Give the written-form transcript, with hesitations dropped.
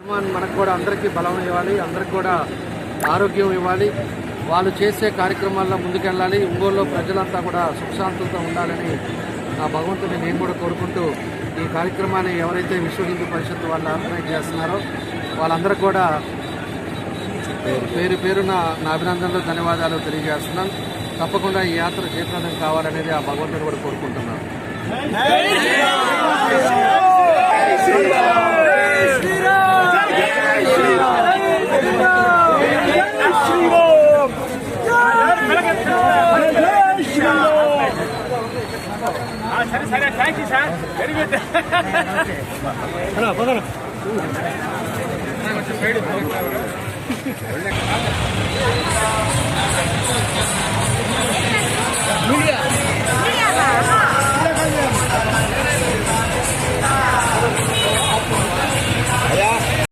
మనకు కూడా అందరికీ బలం ఇవ్వాలి, అందరికి కూడా ఆరోగ్యం ఇవ్వాలి. వాళ్ళు చేసే కార్యక్రమాల్లో ముందుకెళ్ళాలి. ఒంగోలులో ప్రజలంతా కూడా సుఖశాంతులతో ఉండాలని ఆ భగవంతుని నేను కూడా కోరుకుంటూ ఈ కార్యక్రమాన్ని ఎవరైతే విశ్వ హిందూ పరిషత్ వాళ్ళు ఆర్గనైజ్ చేస్తున్నారో వాళ్ళందరూ కూడా పేరు పేరున నా అభినందనలు, ధన్యవాదాలు తెలియజేస్తున్నాను. తప్పకుండా ఈ యాత్ర జయప్రదం కావాలనేది ఆ భగవంతుని కూడా కోరుకుంటున్నాను. సరే thank you sir, very good. Side